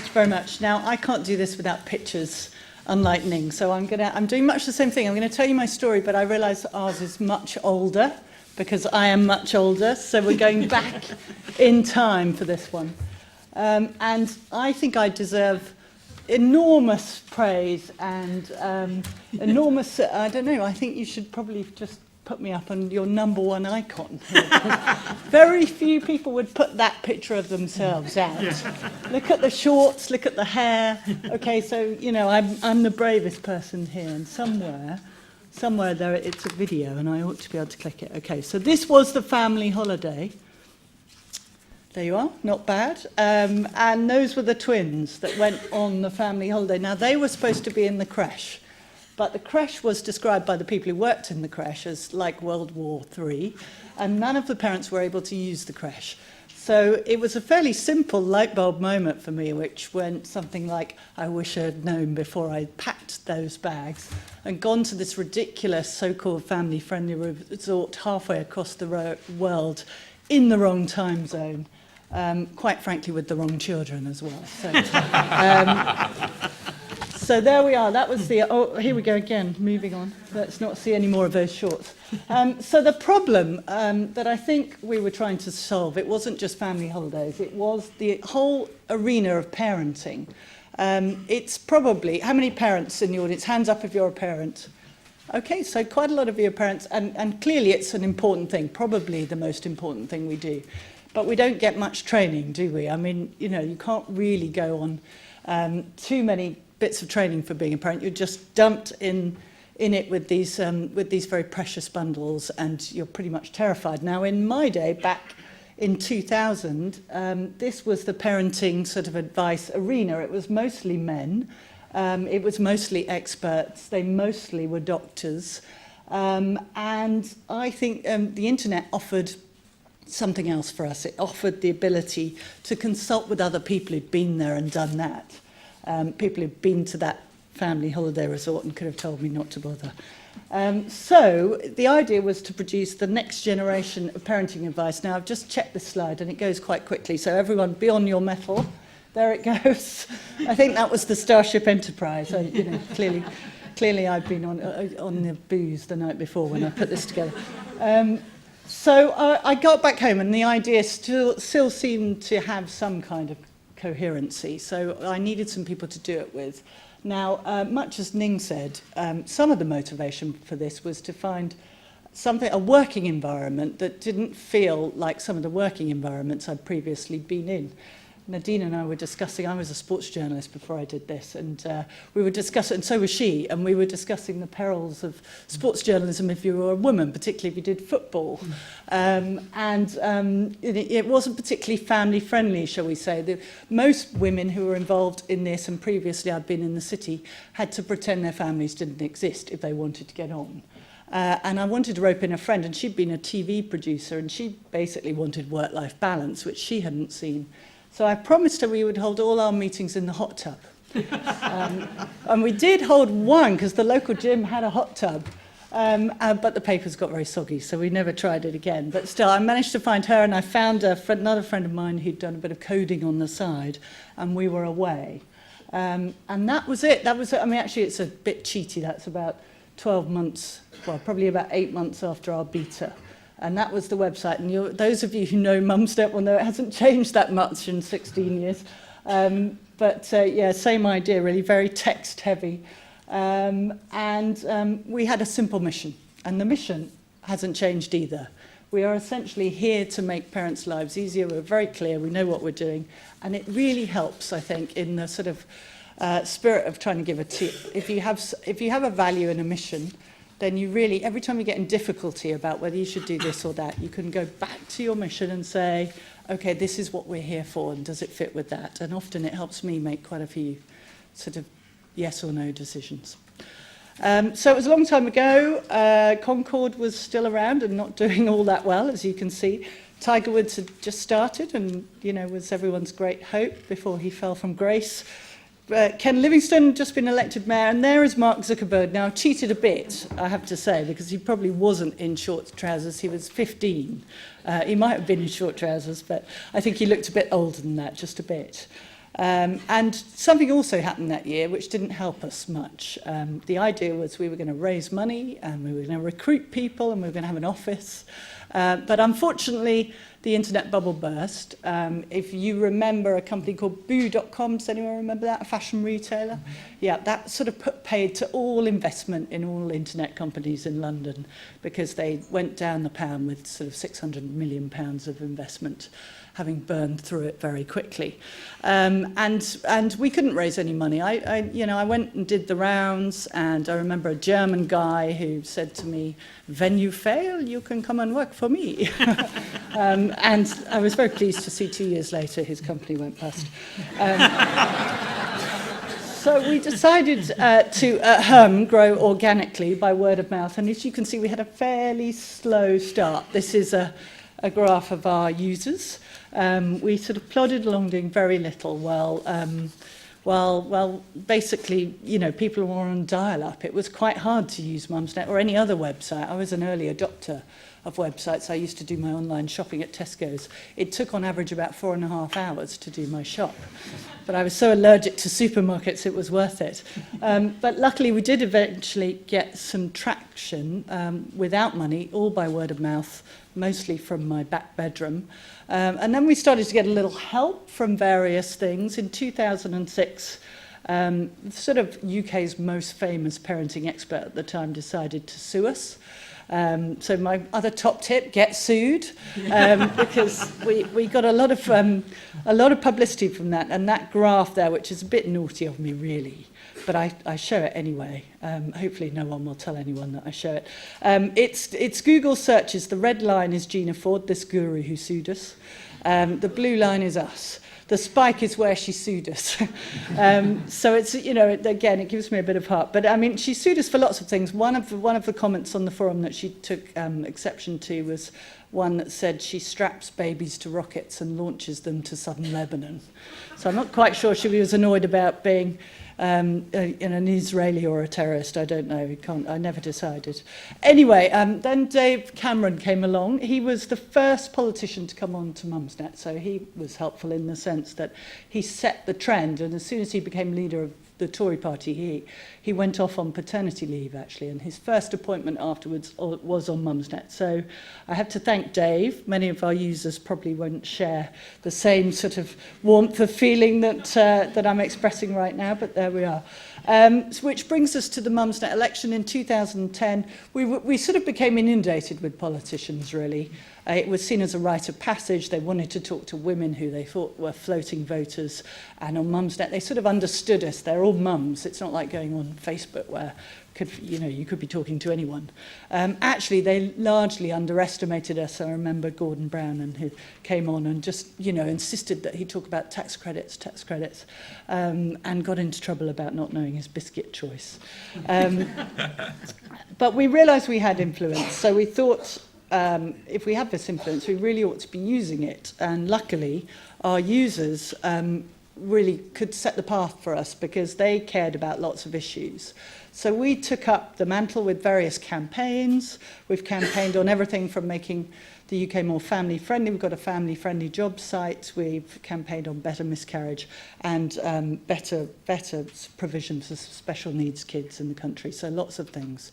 Thank you very much. Now, I can't do this without pictures, unlike Ning, so I'm doing much the same thing. I'm going to tell you my story, but I realise ours is much older, because I am much older, so we're going back in time for this one. And I think I deserve enormous praise and enormous, I don't know, I think you should probably just put me up on your number one icon here, very few people would put that picture of themselves out. Look at the shorts, look at the hair. Okay, so, you know, I'm the bravest person here, and somewhere there it's a video, and I ought to be able to click it. Okay, so this was the family holiday. There you are, not bad. And those were the twins that went on the family holiday. Now, they were supposed to be in the creche, but the creche was described by the people who worked in the creche as like World War III, and none of the parents were able to use the creche. So it was a fairly simple light bulb moment for me, which went something like, I wish I had known before I packed those bags and gone to this ridiculous so-called family-friendly resort halfway across the world in the wrong time zone. Quite frankly, with the wrong children as well. So there we are. That was the... Oh, here we go again. Moving on. Let's not see any more of those shorts. So the problem that I think we were trying to solve, it wasn't just family holidays. It was the whole arena of parenting. It's probably... How many parents in the audience? Hands up if you're a parent. Okay, so quite a lot of you are parents. And clearly it's an important thing. Probably the most important thing we do. But we don't get much training, do we? I mean, you know, you can't really go on too many bits of training for being a parent. You're just dumped in it with these very precious bundles, and you're pretty much terrified. Now, in my day, back in 2000, this was the parenting sort of advice arena. It was mostly men. It was mostly experts. They mostly were doctors. And I think the internet offered something else for us. It offered the ability to consult with other people who'd been there and done that. People who'd been to that family holiday resort and could have told me not to bother. So the idea was to produce the next generation of parenting advice. Now, I've just checked this slide, and it goes quite quickly. So everyone, be on your mettle. There it goes. I think that was the Starship Enterprise. So, you know, clearly I've been on the booze the night before when I put this together. So I got back home, and the idea still seemed to have some kind of coherency. So I needed some people to do it with. Now, much as Ning said, some of the motivation for this was to find a working environment that didn't feel like some of the working environments I'd previously been in. Nadine and I were discussing, I was a sports journalist before I did this, and we were discussing, and so was she, and we were discussing the perils of sports journalism if you were a woman, particularly if you did football. It wasn't particularly family-friendly, shall we say. Most women who were involved in this, and previously I'd been in the city, had to pretend their families didn't exist if they wanted to get on. And I wanted to rope in a friend, and she'd been a TV producer, and she basically wanted work-life balance, which she hadn't seen. So I promised her we would hold all our meetings in the hot tub. And we did hold one, because the local gym had a hot tub. But the papers got very soggy, so we never tried it again. But still, I managed to find her, and I found another friend of mine who'd done a bit of coding on the side, and we were away. And that was it. I mean, actually, it's a bit cheaty. That's about 12 months, well, probably about 8 months after our beta. And that was the website. And those of you who know Mumsnet will know it hasn't changed that much in 16 years. Yeah, same idea, really, very text-heavy. We had a simple mission. And the mission hasn't changed either. We are essentially here to make parents' lives easier. We're very clear. We know what we're doing. And it really helps, I think, in the sort of spirit of trying to give a tip. If you have a value and a mission, then you really, every time you get in difficulty about whether you should do this or that, you can go back to your mission and say, okay, this is what we're here for, and does it fit with that? And often it helps me make quite a few sort of yes or no decisions. So it was a long time ago. Concord was still around and not doing all that well, as you can see. Tiger Woods had just started and, you know, was everyone's great hope before he fell from grace. Ken Livingstone had just been elected mayor, and there is Mark Zuckerberg. Now, cheated a bit, I have to say, because he probably wasn't in short trousers. He was 15. He might have been in short trousers, but I think he looked a bit older than that, just a bit. And something also happened that year which didn't help us much. The idea was we were going to raise money and we were going to recruit people and we were going to have an office. But unfortunately, the internet bubble burst. If you remember a company called Boo.com, does anyone remember that, a fashion retailer? Yeah, that sort of put paid to all investment in all internet companies in London because they went down the pan with sort of £600 million of investment, having burned through it very quickly. And we couldn't raise any money. I went and did the rounds, and I remember a German guy who said to me, "When you fail, you can come and work for me." And I was very pleased to see 2 years later his company went bust. So we decided to, at home, grow organically by word of mouth. And as you can see, we had a fairly slow start. This is a graph of our users. We sort of plodded along doing very little while basically, people were on dial-up. It was quite hard to use Mumsnet or any other website. I was an early adopter of websites. I used to do my online shopping at Tesco's. It took on average about 4.5 hours to do my shop. But I was so allergic to supermarkets, it was worth it. But luckily, we did eventually get some traction without money, all by word of mouth, mostly from my back bedroom. And then we started to get a little help from various things. In 2006, sort of UK's most famous parenting expert at the time decided to sue us. So my other top tip, get sued, because we got a lot of publicity from that. And that graph there, which is a bit naughty of me, really, but I show it anyway. Hopefully no one will tell anyone that I show it. It's Google searches. The red line is Gina Ford, this guru who sued us. The blue line is us. The spike is where she sued us. So it's, again, it gives me a bit of heart. But I mean, she sued us for lots of things. One of the comments on the forum that she took exception to was one that said she straps babies to rockets and launches them to southern Lebanon. So I'm not quite sure she was annoyed about being an Israeli or a terrorist. I don't know. I never decided. Anyway, then Dave Cameron came along. He was the first politician to come on to Mumsnet, so he was helpful in the sense that he set the trend, and as soon as he became leader of the Tory party, he went off on paternity leave, actually, and his first appointment afterwards was on Mumsnet. So I have to thank Dave. Many of our users probably won't share the same sort of warmth of feeling that I'm expressing right now, but there we are. Which brings us to the Mumsnet election in 2010. We sort of became inundated with politicians, really. It was seen as a rite of passage. They wanted to talk to women who they thought were floating voters. And on Mumsnet, they sort of understood us. They're all mums. It's not like going on Facebook where you could be talking to anyone. Actually, they largely underestimated us. I remember Gordon Brown, and who came on and just, insisted that he talk about tax credits, and got into trouble about not knowing his biscuit choice. But we realised we had influence, so we thought, if we have this influence, we really ought to be using it. And luckily, our users really could set the path for us because they cared about lots of issues. So we took up the mantle with various campaigns. We've campaigned on everything from making the UK more family-friendly. We've got a family-friendly job site. We've campaigned on better miscarriage and better provision for special needs kids in the country. So lots of things.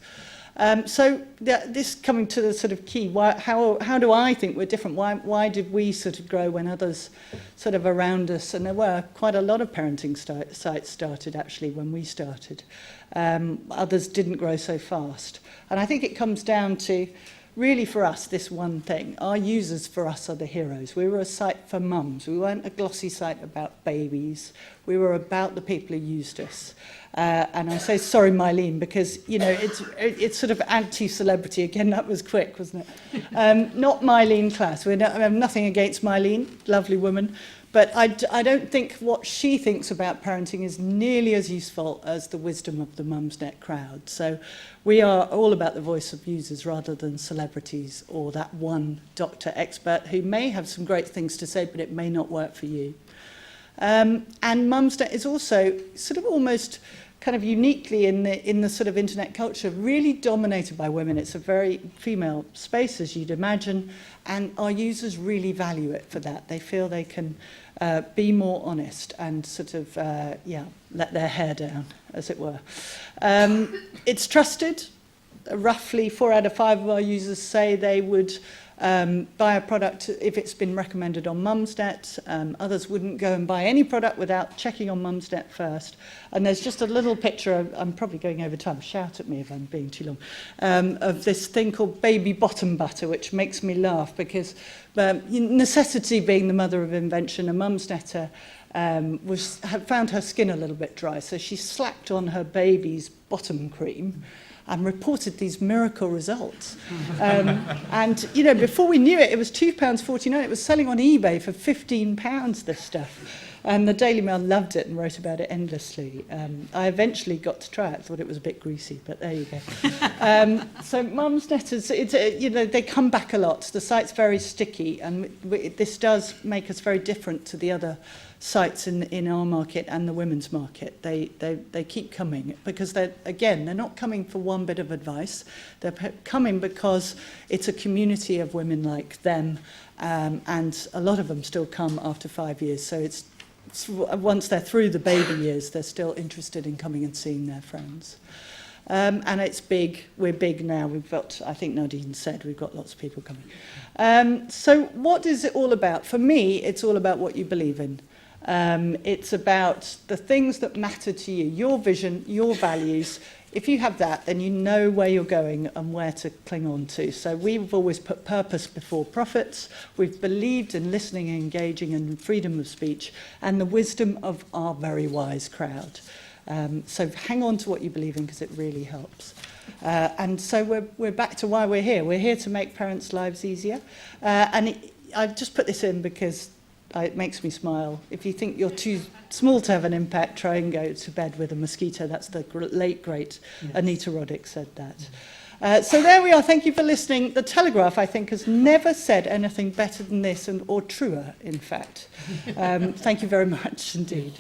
So this coming to the sort of key, how do I think we're different? Why did we sort of grow when others sort of around us, and there were quite a lot of parenting sites started actually when we started. Others didn't grow so fast. And I think it comes down to, really for us, this one thing. Our users for us are the heroes. We were a site for mums. We weren't a glossy site about babies. We were about the people who used us. And I say sorry, Mylene, because, it's sort of anti-celebrity. Again, that was quick, wasn't it? Not Mylene Class. I have nothing against Mylene, lovely woman. But I don't think what she thinks about parenting is nearly as useful as the wisdom of the Mumsnet crowd. So we are all about the voice of users rather than celebrities or that one doctor expert who may have some great things to say, but it may not work for you. And Mumsnet is also sort of almost kind of uniquely in the sort of internet culture, really dominated by women. It's a very female space, as you'd imagine, and our users really value it for that. They feel they can be more honest and sort of, let their hair down, as it were. It's trusted. Roughly 4 out of 5 of our users say they would buy a product if it's been recommended on Mumsnet. Others wouldn't go and buy any product without checking on Mumsnet first. And there's just a little picture, I'm probably going over time, shout at me if I'm being too long, of this thing called baby bottom butter, which makes me laugh because necessity being the mother of invention, a Mumsnetter had found her skin a little bit dry, so she slapped on her baby's bottom cream and reported these miracle results. And, you know, before we knew it, it was £2.49. It was selling on eBay for £15, this stuff. And the Daily Mail loved it and wrote about it endlessly. I eventually got to try it. I thought it was a bit greasy, but there you go. So Mumsnet, you know, they come back a lot. The site's very sticky, and this does make us very different to the other sites in our market and the women's market. They keep coming because they're not coming for one bit of advice. They're coming because it's a community of women like them, and a lot of them still come after 5 years. So it's once they're through the baby years, they're still interested in coming and seeing their friends. And it's big. We're big now. We've got, I think Nadine said, we've got lots of people coming. So what is it all about? For me, it's all about what you believe in. It's about the things that matter to you, your vision, your values. If you have that, then you know where you're going and where to cling on to. So we've always put purpose before profits. We've believed in listening and engaging and freedom of speech and the wisdom of our very wise crowd. So hang on to what you believe in because it really helps. And so we're back to why we're here. We're here to make parents' lives easier. I've just put this in because it makes me smile. If you think you're too small to have an impact, try and go to bed with a mosquito. That's the late, great Anita Roddick said that. So there we are. Thank you for listening. The Telegraph, I think, has never said anything better than this, or truer, in fact. Thank you very much indeed.